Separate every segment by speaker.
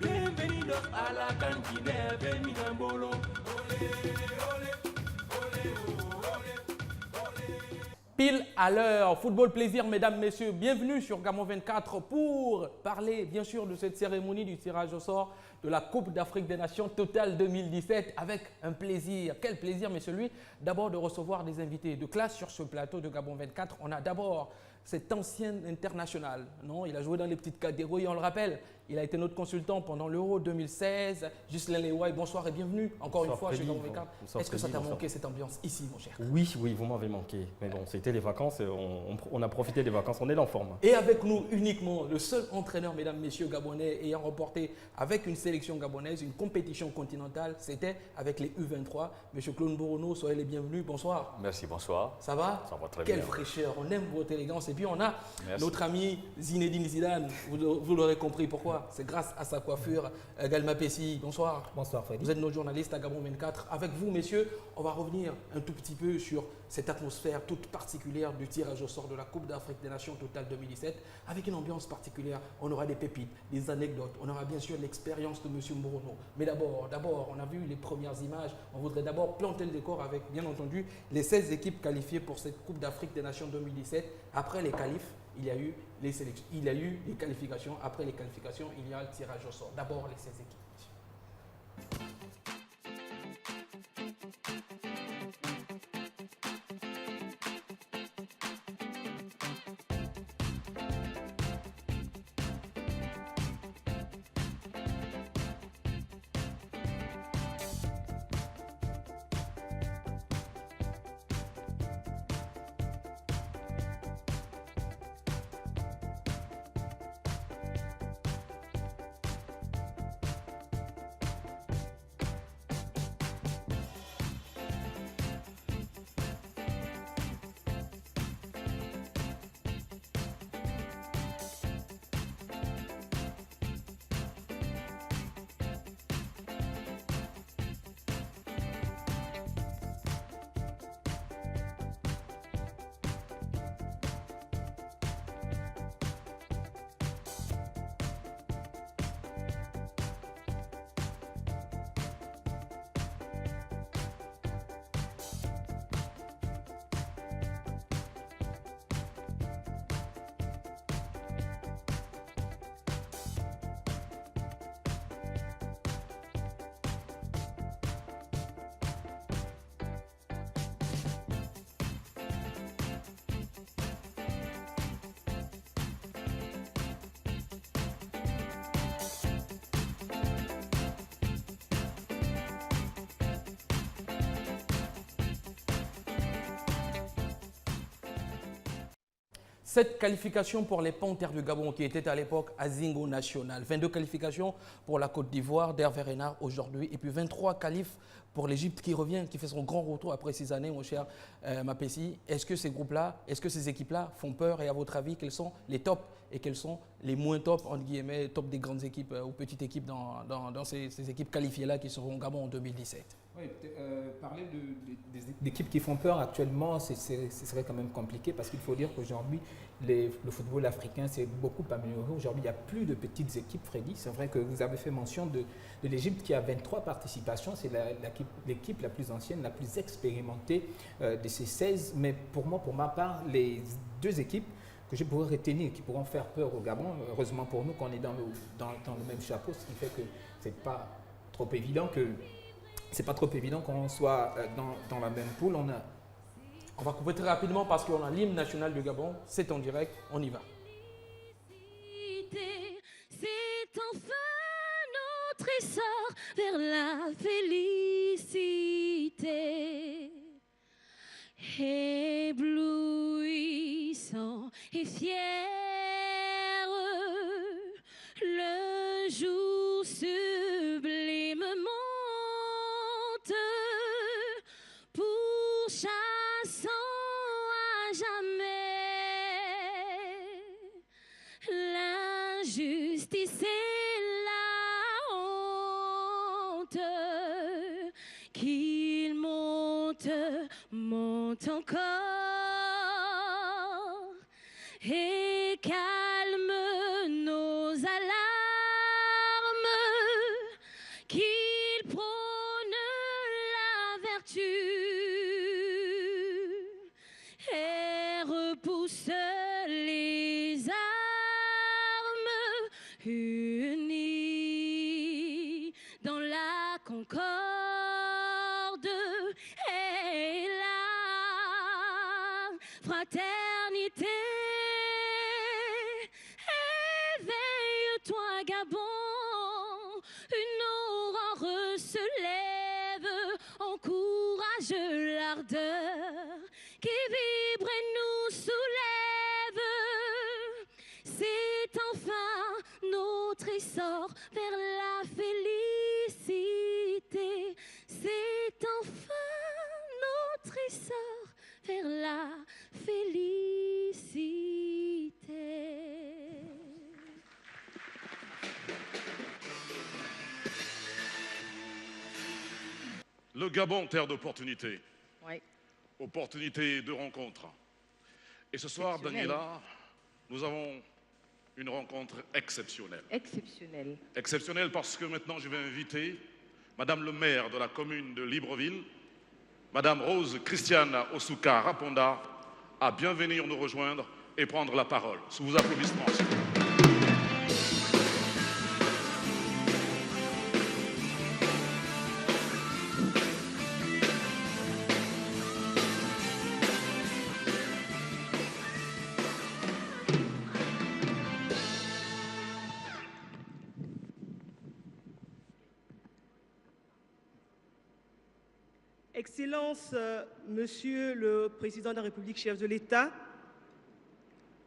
Speaker 1: Bienvenidos a la cantina de Minambolo. Olé, olé, olé, olé, olé.
Speaker 2: Pile à l'heure, football plaisir, mesdames, messieurs, bienvenue sur Gabon 24 pour parler bien sûr de cette cérémonie du tirage au sort de la Coupe d'Afrique des Nations Total 2017 avec un plaisir. Quel plaisir, mais celui d'abord de recevoir des invités de classe sur ce plateau de Gabon 24. On a d'abord cet ancien international, non, il a joué dans les petites catégories, on le rappelle. Il a été notre consultant pendant l'Euro 2016. Ghislain Léouaï, bonsoir et bienvenue encore une fois chez Gabon 24. Est-ce que ça t'a manqué cette ambiance ici, mon cher?
Speaker 3: Oui, vous m'avez manqué. Mais bon, c'était les vacances, on a profité des vacances, on est en forme.
Speaker 2: Et avec nous uniquement, le seul entraîneur, mesdames, messieurs, gabonais ayant remporté avec une sélection gabonaise une compétition continentale, c'était avec les U23. Monsieur Claude Mborono, soyez les bienvenus. Bonsoir.
Speaker 4: Merci, bonsoir.
Speaker 2: Ça va?
Speaker 4: Ça va très bien.
Speaker 2: Quelle fraîcheur, on aime votre élégance. Et puis on a
Speaker 4: Merci.
Speaker 2: notre ami Zinedine Zidane, vous l'aurez compris pourquoi. C'est grâce à sa coiffure. Galma Pessi, bonsoir.
Speaker 5: Bonsoir Freddy.
Speaker 2: Vous êtes notre journaliste à Gabon 24. Avec vous, messieurs, on va revenir un tout petit peu sur cette atmosphère toute particulière du tirage au sort de la Coupe d'Afrique des Nations Total 2017, avec une ambiance particulière. On aura des pépites, des anecdotes, on aura bien sûr l'expérience de M. Mborono. Mais d'abord, on a vu les premières images. On voudrait d'abord planter le décor avec, bien entendu, les 16 équipes qualifiées pour cette Coupe d'Afrique des Nations 2017. Après les qualifs, il y a eu les sélections, il y a eu les qualifications. Après les qualifications, il y a le tirage au sort. D'abord, les 16 équipes. Cette qualification pour les Panthères du Gabon qui étaient à l'époque à Zingo National. 22 qualifications pour la Côte d'Ivoire d'Hervé Renard aujourd'hui. Et puis 23 qualifs pour l'Égypte qui revient, qui fait son grand retour après 6 années, mon cher Mapessi. Est-ce que ces groupes-là, est-ce que ces équipes-là font peur? Et à votre avis, quels sont les tops et quels sont les moins tops, entre guillemets, top des grandes équipes ou petites équipes dans ces équipes qualifiées-là qui seront au Gabon en 2017?
Speaker 5: Oui, parler d'équipes qui font peur actuellement, ce serait quand même compliqué parce qu'il faut dire qu'aujourd'hui, le football africain s'est beaucoup amélioré. Aujourd'hui, il n'y a plus de petites équipes, Freddy. C'est vrai que vous avez fait mention de l'Égypte qui a 23 participations. C'est l'équipe la plus ancienne, la plus expérimentée de ces 16. Mais pour moi, pour ma part, les deux équipes que je pourrais retenir, qui pourront faire peur au Gabon, heureusement pour nous qu'on est dans le même chapeau, ce qui fait que c'est pas trop évident qu'on soit dans la même poule.
Speaker 2: On va couper très rapidement parce qu'on a l'hymne national du Gabon. C'est en direct, on y va.
Speaker 6: C'est enfin notre essor vers la félicité. Éblouissant et fier, le jour sublime monte, pourchassant à jamais l'injustice et la honte. Qu'il monte encore et calme nos alarmes repousse les armes unies dans la concorde et la fraternité. Éveille-toi, Gabon, une aurore se lève, encourage l'ardeur qui vibre et nous soulève. C'est enfin notre essor vers la félicité. C'est enfin notre essor vers la félicité.
Speaker 4: Le Gabon, terre d'opportunités.
Speaker 7: Oui.
Speaker 4: Opportunité de rencontre. Et ce soir,
Speaker 7: Exceptionnel.
Speaker 4: Daniela, nous avons une rencontre exceptionnelle.
Speaker 7: Exceptionnel.
Speaker 4: Exceptionnelle parce que maintenant, je vais inviter Madame le maire de la commune de Libreville, Madame Rose Christiana Osuka Raponda, à bien venir nous rejoindre et prendre la parole. Sous vos applaudissements. s'il vous plaît.
Speaker 8: Excellences, Monsieur le Président de la République, chef de l'État,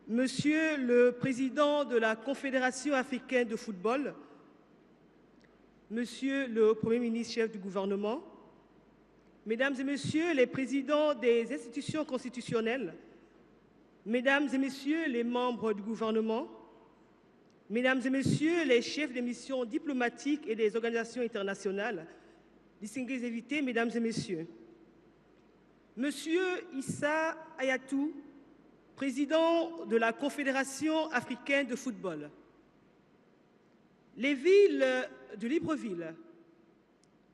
Speaker 8: Monsieur le Président de la Confédération africaine de football, Monsieur le Premier ministre, chef du gouvernement, Mesdames et Messieurs les présidents des institutions constitutionnelles, Mesdames et Messieurs les membres du gouvernement, Mesdames et Messieurs les chefs des missions diplomatiques et des organisations internationales, distingués invités, Mesdames et Messieurs, Monsieur Issa Hayatou, président de la Confédération africaine de football, les villes de Libreville,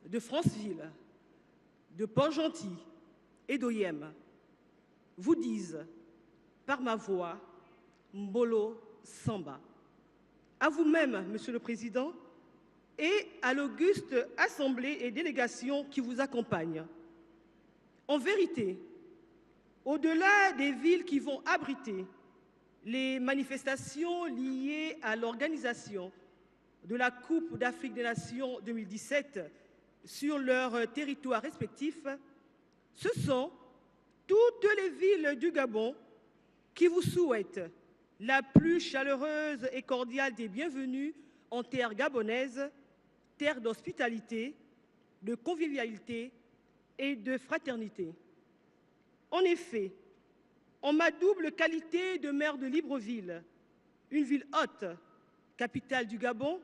Speaker 8: de Franceville, de Port-Gentil et d'Oyem vous disent par ma voix Mbolo Samba. À vous-même, Monsieur le Président, et à l'auguste assemblée et délégation qui vous accompagnent. En vérité, au-delà des villes qui vont abriter les manifestations liées à l'organisation de la Coupe d'Afrique des Nations 2017 sur leurs territoires respectifs, ce sont toutes les villes du Gabon qui vous souhaitent la plus chaleureuse et cordiale des bienvenues en terre gabonaise, terre d'hospitalité, de convivialité et de fraternité. En effet, en ma double qualité de maire de Libreville, une ville haute, capitale du Gabon,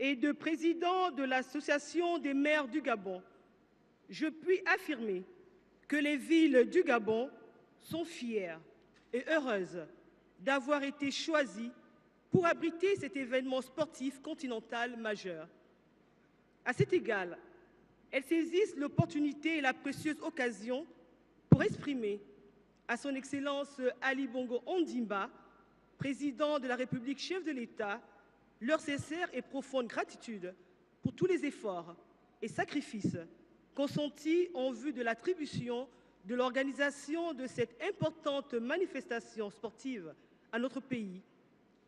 Speaker 8: et de président de l'Association des maires du Gabon, je puis affirmer que les villes du Gabon sont fières et heureuses d'avoir été choisies pour abriter cet événement sportif continental majeur. À cet égard, elles saisissent l'opportunité et la précieuse occasion pour exprimer à son Excellence Ali Bongo Ondimba, président de la République, chef de l'État, leur sincère et profonde gratitude pour tous les efforts et sacrifices consentis en vue de l'attribution de l'organisation de cette importante manifestation sportive à notre pays,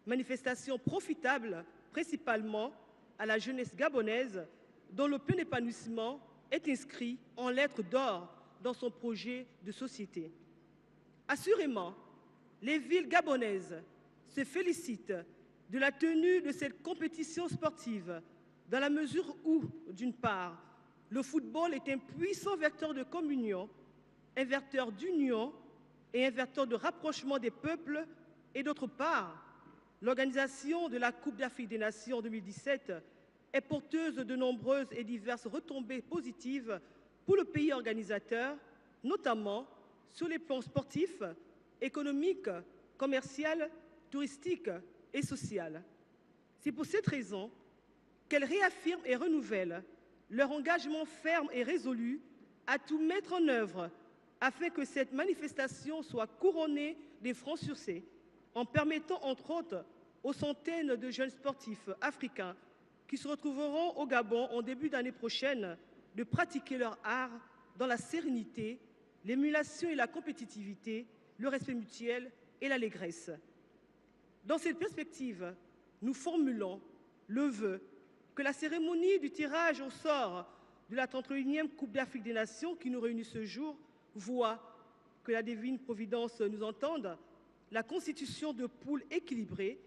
Speaker 8: manifestation profitable principalement à la jeunesse gabonaise dont le plein épanouissement est inscrit en lettres d'or dans son projet de société. Assurément, les villes gabonaises se félicitent de la tenue de cette compétition sportive dans la mesure où, d'une part, le football est un puissant vecteur de communion, un vecteur d'union et un vecteur de rapprochement des peuples, et d'autre part, l'organisation de la Coupe d'Afrique des Nations 2017 est porteuse de nombreuses et diverses retombées positives pour le pays organisateur, notamment sur les plans sportifs, économiques, commercial, touristique et social. C'est pour cette raison qu'elles réaffirment et renouvellent leur engagement ferme et résolu à tout mettre en œuvre afin que cette manifestation soit couronnée des francs succès, en permettant entre autres aux centaines de jeunes sportifs africains qui se retrouveront au Gabon en début d'année prochaine de pratiquer leur art dans la sérénité, l'émulation et la compétitivité, le respect mutuel et l'allégresse. Dans cette perspective, nous formulons le vœu que la cérémonie du tirage au sort de la 31e Coupe d'Afrique des Nations qui nous réunit ce jour voit, que la divine providence nous entende, la constitution de poules équilibrées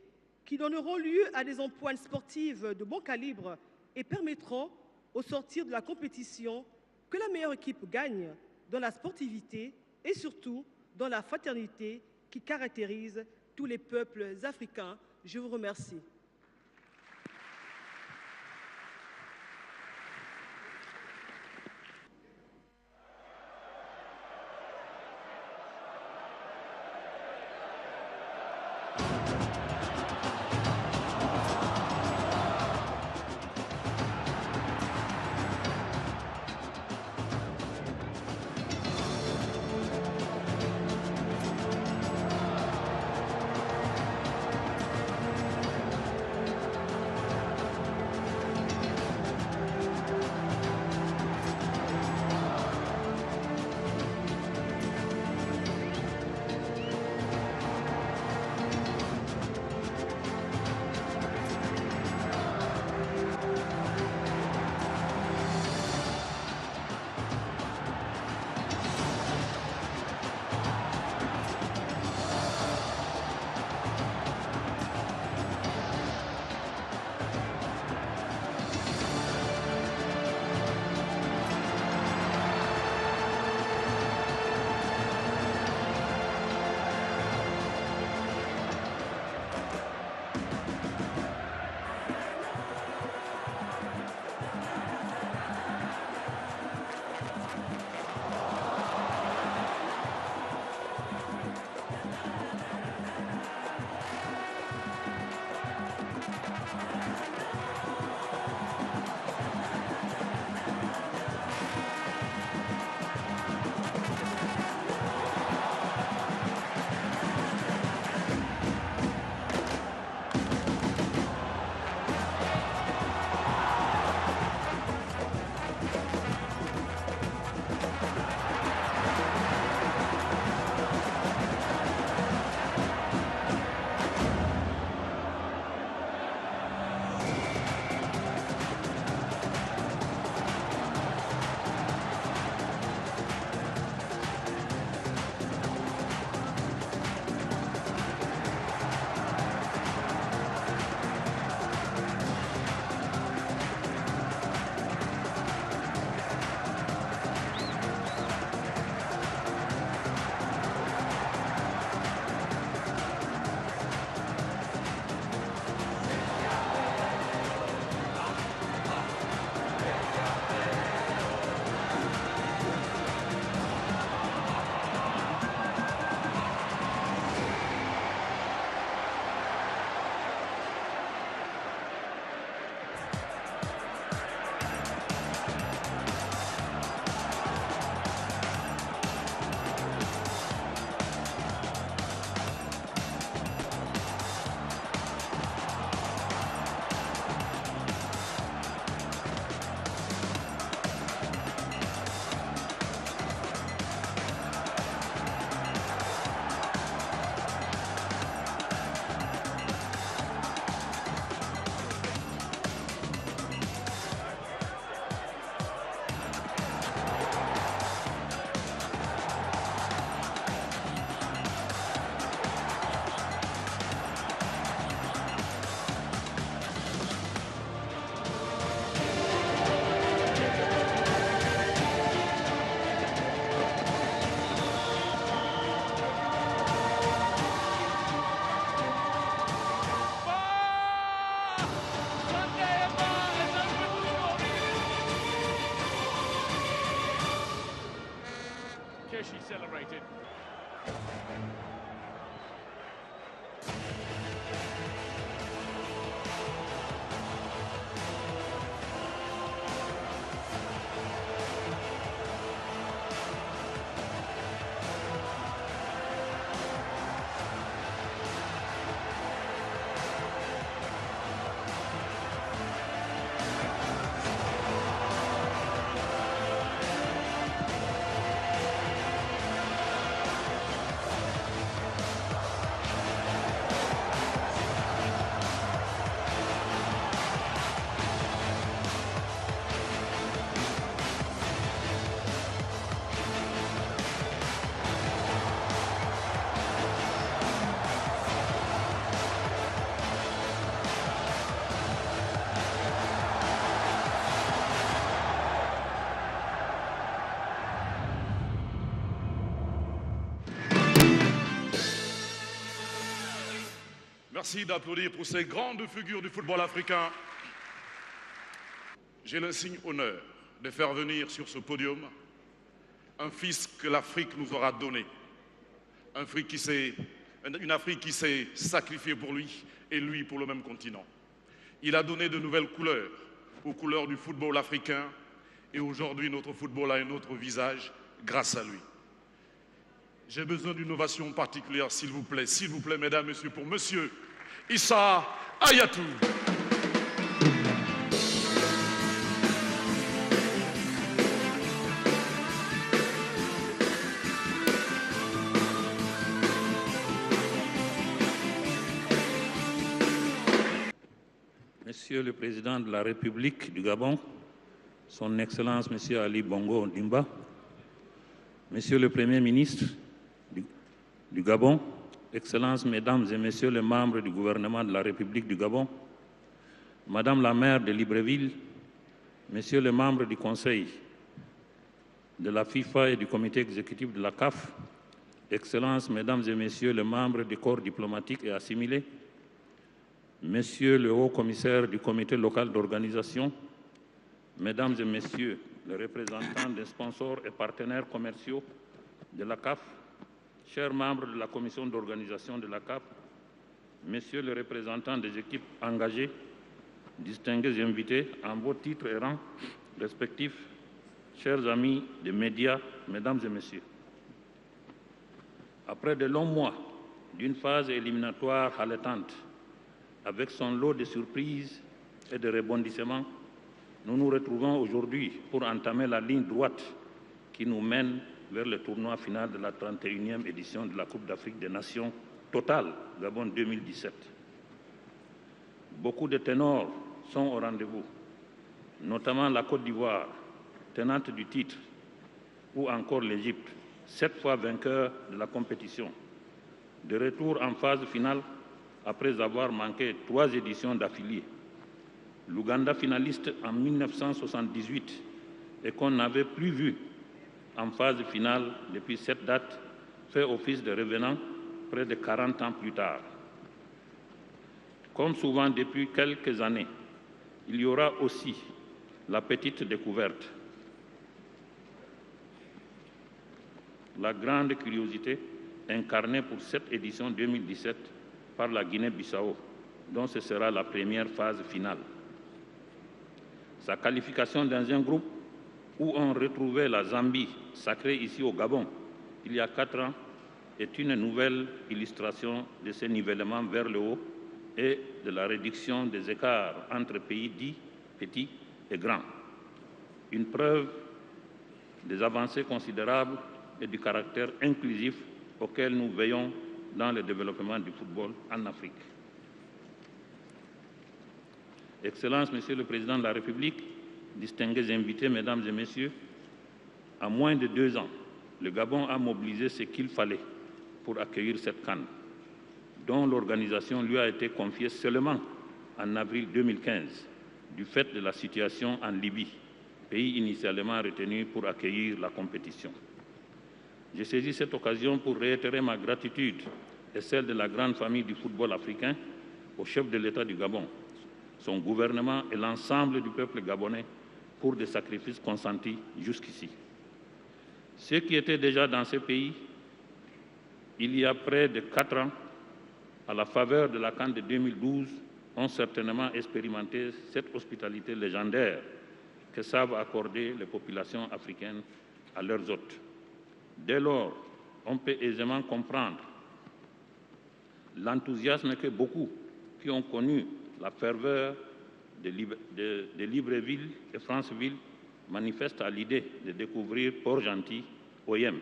Speaker 8: qui donneront lieu à des empoignes sportives de bon calibre et permettront, au sortir de la compétition, que la meilleure équipe gagne dans la sportivité et surtout dans la fraternité qui caractérise tous les peuples africains. Je vous remercie.
Speaker 4: Merci d'applaudir pour ces grandes figures du football africain. J'ai l'insigne honneur de faire venir sur ce podium un fils que l'Afrique nous aura donné. Une Afrique qui s'est sacrifiée pour lui et lui pour le même continent. Il a donné de nouvelles couleurs aux couleurs du football africain et aujourd'hui notre football a un autre visage grâce à lui. J'ai besoin d'une ovation particulière, s'il vous plaît, mesdames, messieurs, pour Monsieur Issa Hayatou.
Speaker 7: Monsieur le Président de la République du Gabon, Son Excellence Monsieur Ali Bongo Ondimba, Monsieur le Premier ministre du Gabon, Excellences, Mesdames et Messieurs les membres du gouvernement de la République du Gabon, Madame la maire de Libreville, Messieurs les membres du Conseil de la FIFA et du comité exécutif de la CAF, Excellences, Mesdames et Messieurs les membres du corps diplomatique et assimilés, Monsieur le haut-commissaire du comité local d'organisation, Mesdames et Messieurs les représentants des sponsors et partenaires commerciaux de la CAF, chers membres de la commission d'organisation de la CAF, Messieurs les représentants des équipes engagées, distingués invités en vos titres et rangs respectifs, chers amis des médias, Mesdames et Messieurs. Après de longs mois d'une phase éliminatoire haletante, avec son lot de surprises et de rebondissements, nous nous retrouvons aujourd'hui pour entamer la ligne droite qui nous mène vers le tournoi final de la 31e édition de la Coupe d'Afrique des Nations Total Gabon 2017. Beaucoup de ténors sont au rendez-vous, notamment la Côte d'Ivoire, tenante du titre, ou encore l'Égypte, 7 fois vainqueur de la compétition, de retour en phase finale après avoir manqué 3 éditions d'affilée. L'Ouganda finaliste en 1978 et qu'on n'avait plus vu en phase finale depuis cette date fait office de revenant près de 40 ans plus tard. Comme souvent depuis quelques années, il y aura aussi la petite découverte, la grande curiosité incarnée pour cette édition 2017 par la Guinée-Bissau, dont ce sera la première phase finale. Sa qualification dans un groupe où on retrouvait la Zambie, sacrée ici au Gabon, il y a 4 ans, est une nouvelle illustration de ce nivellement vers le haut et de la réduction des écarts entre pays dits petits et grands. Une preuve des avancées considérables et du caractère inclusif auquel nous veillons dans le développement du football en Afrique. Excellences, Monsieur le Président de la République, distingués invités, Mesdames et Messieurs, en moins de 2 ans, le Gabon a mobilisé ce qu'il fallait pour accueillir cette CAN, dont l'organisation lui a été confiée seulement en avril 2015, du fait de la situation en Libye, pays initialement retenu pour accueillir la compétition. J'ai saisi cette occasion pour réitérer ma gratitude et celle de la grande famille du football africain au chef de l'État du Gabon, son gouvernement et l'ensemble du peuple gabonais pour des sacrifices consentis jusqu'ici. Ceux qui étaient déjà dans ce pays il y a près de 4 ans, à la faveur de la CAN de 2012, ont certainement expérimenté cette hospitalité légendaire que savent accorder les populations africaines à leurs hôtes. Dès lors, on peut aisément comprendre l'enthousiasme que beaucoup qui ont connu la ferveur de Libreville et Franceville manifestent à l'idée de découvrir Port-Gentil, OIM,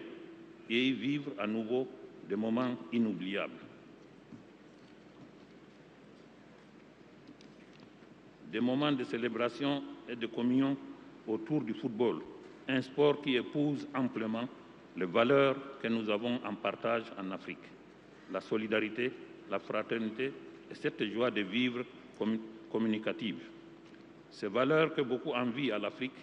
Speaker 7: et y vivre à nouveau des moments inoubliables. Des moments de célébration et de communion autour du football, un sport qui épouse amplement les valeurs que nous avons en partage en Afrique, la solidarité, la fraternité et cette joie de vivre communicative. Ces valeurs que beaucoup envient à l'Afrique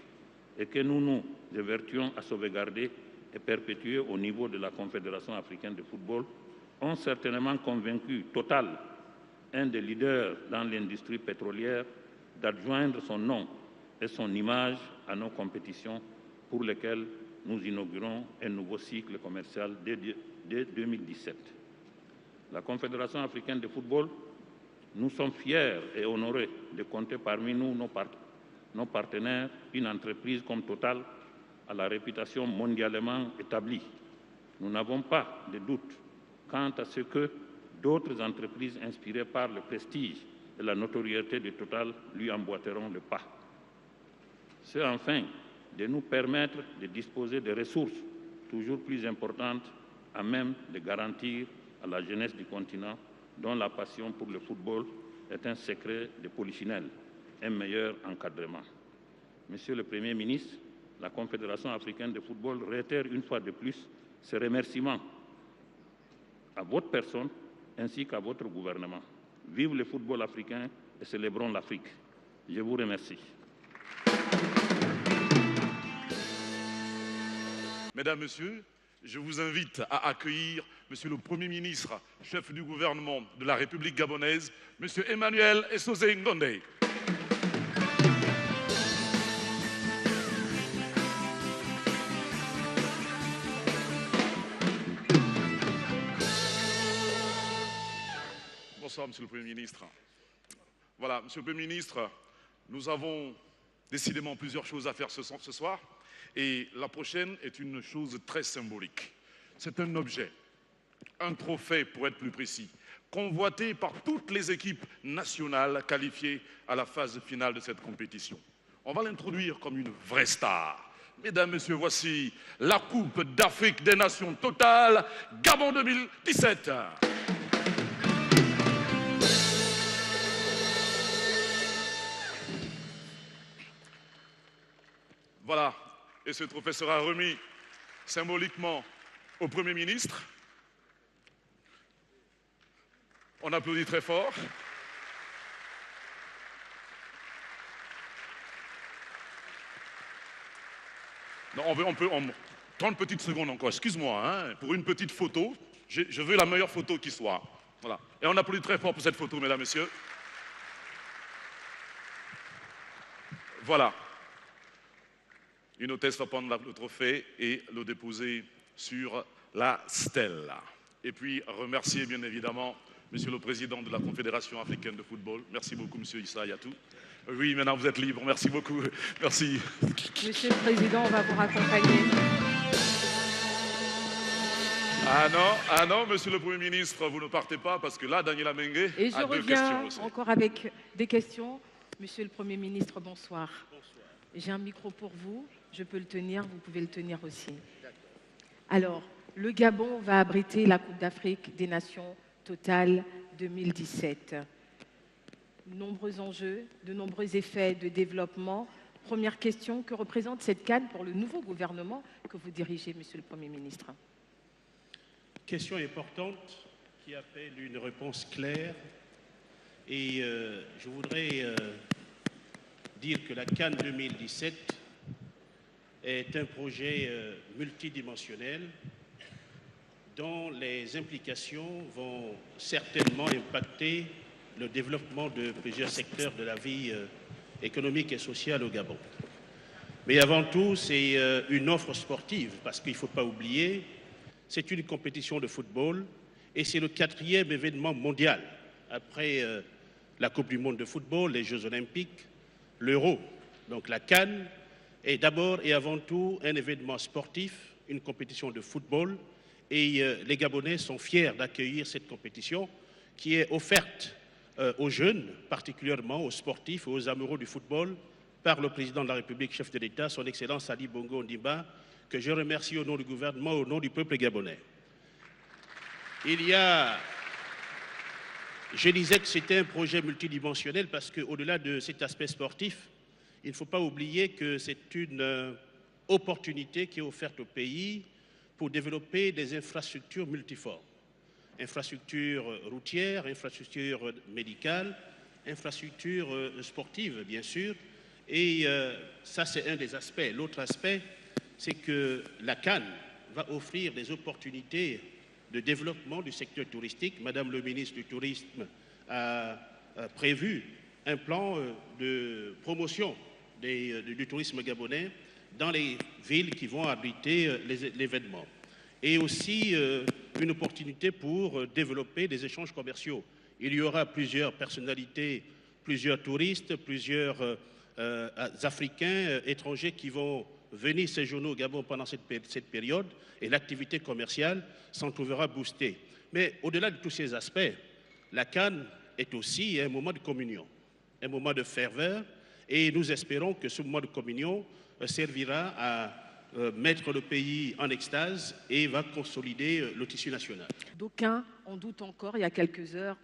Speaker 7: et que nous nous évertuons à sauvegarder et perpétuer au niveau de la Confédération africaine de football ont certainement convaincu Total un des leaders dans l'industrie pétrolière, d'adjoindre son nom et son image à nos compétitions pour lesquelles nous inaugurons un nouveau cycle commercial dès 2017. La Confédération africaine de football, nous sommes fiers et honorés de compter parmi nous nos partenaires, une entreprise comme Total à la réputation mondialement établie. Nous n'avons pas de doute quant à ce que d'autres entreprises inspirées par le prestige et la notoriété de Total lui emboîteront le pas. C'est enfin de nous permettre de disposer de ressources toujours plus importantes à même de garantir à la jeunesse du continent, dont la passion pour le football est un secret de polichinelle, un meilleur encadrement. Monsieur le Premier ministre, la Confédération africaine de football réitère une fois de plus ses remerciements à votre personne ainsi qu'à votre gouvernement. Vive le football africain et célébrons l'Afrique. Je vous remercie.
Speaker 4: Mesdames, Messieurs, je vous invite à accueillir Monsieur le Premier ministre, chef du gouvernement de la République gabonaise, Monsieur Emmanuel Esosé Ngonde. Bonsoir, Monsieur le Premier ministre. Voilà, Monsieur le Premier ministre, nous avons décidément plusieurs choses à faire ce soir. Et la prochaine est une chose très symbolique. C'est un objet, un trophée pour être plus précis, convoité par toutes les équipes nationales qualifiées à la phase finale de cette compétition. On va l'introduire comme une vraie star. Mesdames, Messieurs, voici la Coupe d'Afrique des Nations Total, Gabon 2017. Voilà. Et ce trophée sera remis symboliquement au Premier ministre. On applaudit très fort. Non, on peut 30 petites secondes encore, excuse-moi, hein, pour une petite photo. Je veux la meilleure photo qui soit. Voilà. Et on applaudit très fort pour cette photo, mesdames, messieurs. Voilà. Une hôtesse va prendre le trophée et le déposer sur la stèle. Et puis remercier bien évidemment Monsieur le Président de la Confédération africaine de football. Merci beaucoup, Monsieur Issa Yatou. Oui, maintenant vous êtes libre. Merci beaucoup. Merci.
Speaker 9: Monsieur le Président, on va vous raccompagner.
Speaker 4: Ah non, Monsieur le Premier ministre, vous ne partez pas parce que là, Daniela Mengue
Speaker 9: Et je
Speaker 4: a deux questions
Speaker 9: reviens
Speaker 4: aussi.
Speaker 9: encore avec des questions. Monsieur le Premier ministre, bonsoir. J'ai un micro pour vous, je peux le tenir, vous pouvez le tenir aussi. Alors, le Gabon va abriter la Coupe d'Afrique des Nations Total 2017. Nombreux enjeux, de nombreux effets de développement. Première question, que représente cette CAN pour le nouveau gouvernement que vous dirigez, Monsieur le Premier ministre?
Speaker 10: Question importante qui appelle une réponse claire. Et je voudrais dire que la CAN 2017 est un projet multidimensionnel dont les implications vont certainement impacter le développement de plusieurs secteurs de la vie économique et sociale au Gabon. Mais avant tout, c'est une offre sportive, parce qu'il ne faut pas oublier, c'est une compétition de football et c'est le 4e événement mondial après la Coupe du monde de football, les Jeux olympiques, l'Euro. Donc la CAN est d'abord et avant tout un événement sportif, une compétition de football, et les Gabonais sont fiers d'accueillir cette compétition qui est offerte aux jeunes, particulièrement aux sportifs et aux amoureux du football, par le président de la République, chef de l'État, son Excellence Ali Bongo Ondimba, que je remercie au nom du gouvernement, au nom du peuple gabonais. Je disais que c'était un projet multidimensionnel parce qu'au-delà de cet aspect sportif, il ne faut pas oublier que c'est une opportunité qui est offerte au pays pour développer des infrastructures multiformes. Infrastructures routières, infrastructures médicales, infrastructures sportives, bien sûr. Et ça, c'est un des aspects. L'autre aspect, c'est que la CAN va offrir des opportunités de développement du secteur touristique. Madame le ministre du Tourisme a prévu un plan de promotion du tourisme gabonais dans les villes qui vont abriter l'événement. Et aussi une opportunité pour développer des échanges commerciaux. Il y aura plusieurs personnalités, plusieurs touristes, plusieurs Africains, étrangers qui vont venir séjourner au Gabon pendant cette période et l'activité commerciale s'en trouvera boostée. Mais au-delà de tous ces aspects, la CAN est aussi un moment de communion, un moment de ferveur, et nous espérons que ce moment de communion servira à mettre le pays en extase et va consolider le tissu national.
Speaker 9: D'aucuns en doutent encore. Il y a quelques heures,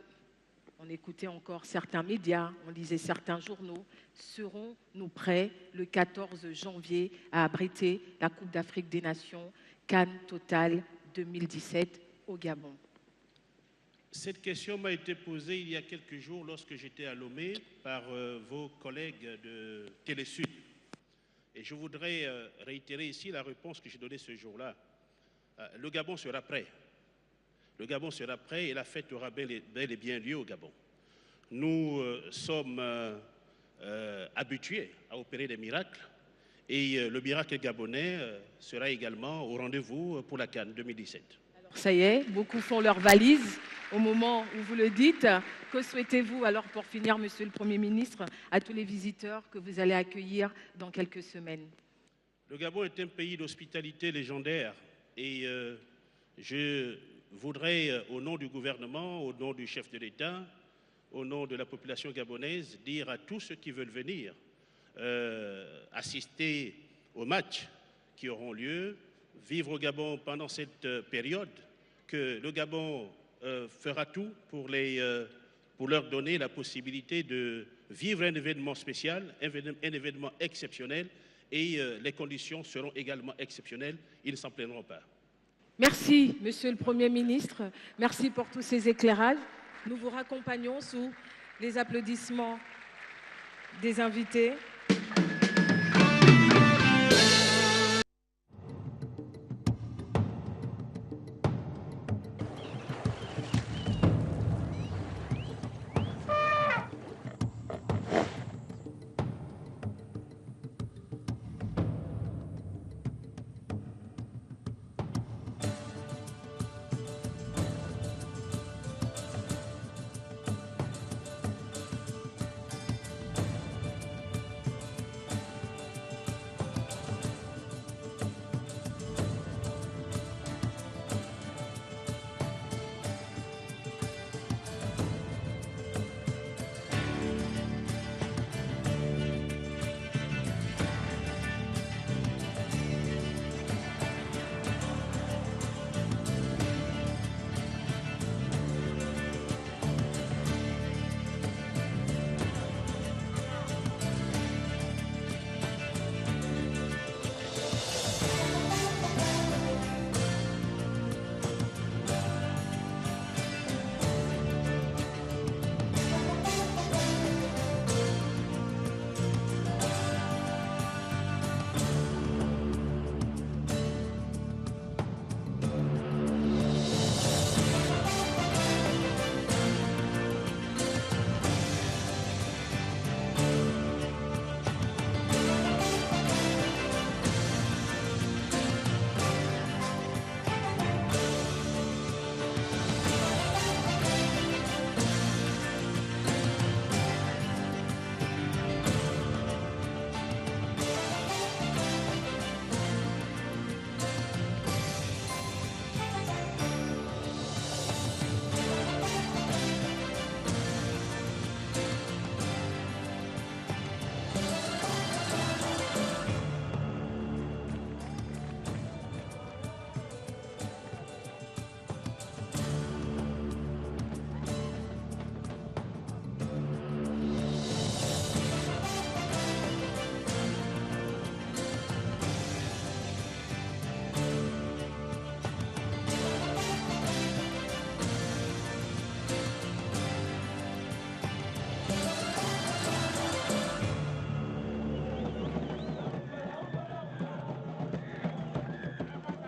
Speaker 9: on écoutait encore certains médias, on lisait certains journaux. Serons-nous prêts le 14 janvier à abriter la Coupe d'Afrique des Nations CAN Total 2017 au Gabon?
Speaker 10: Cette question m'a été posée il y a quelques jours lorsque j'étais à Lomé par vos collègues de Télésud. Et je voudrais réitérer ici la réponse que j'ai donnée ce jour-là. Le Gabon sera prêt. Le Gabon sera prêt et la fête aura bel et bien lieu au Gabon. Nous sommes habitués à opérer des miracles et le miracle gabonais sera également au rendez-vous pour la CAN 2017.
Speaker 9: Alors ça y est, beaucoup font leurs valises au moment où vous le dites. Que souhaitez-vous alors pour finir, Monsieur le Premier ministre, à tous les visiteurs que vous allez accueillir dans quelques semaines?
Speaker 10: Le Gabon est un pays d'hospitalité légendaire et je voudrais, au nom du gouvernement, au nom du chef de l'État, au nom de la population gabonaise, dire à tous ceux qui veulent venir assister aux matchs qui auront lieu, vivre au Gabon pendant cette période, que le Gabon fera tout pour leur donner la possibilité de vivre un événement spécial, un événement exceptionnel, et les conditions seront également exceptionnelles, ils ne s'en plaindront pas.
Speaker 9: Merci, Monsieur le Premier ministre. Merci pour tous ces éclairages. Nous vous raccompagnons sous les applaudissements des invités.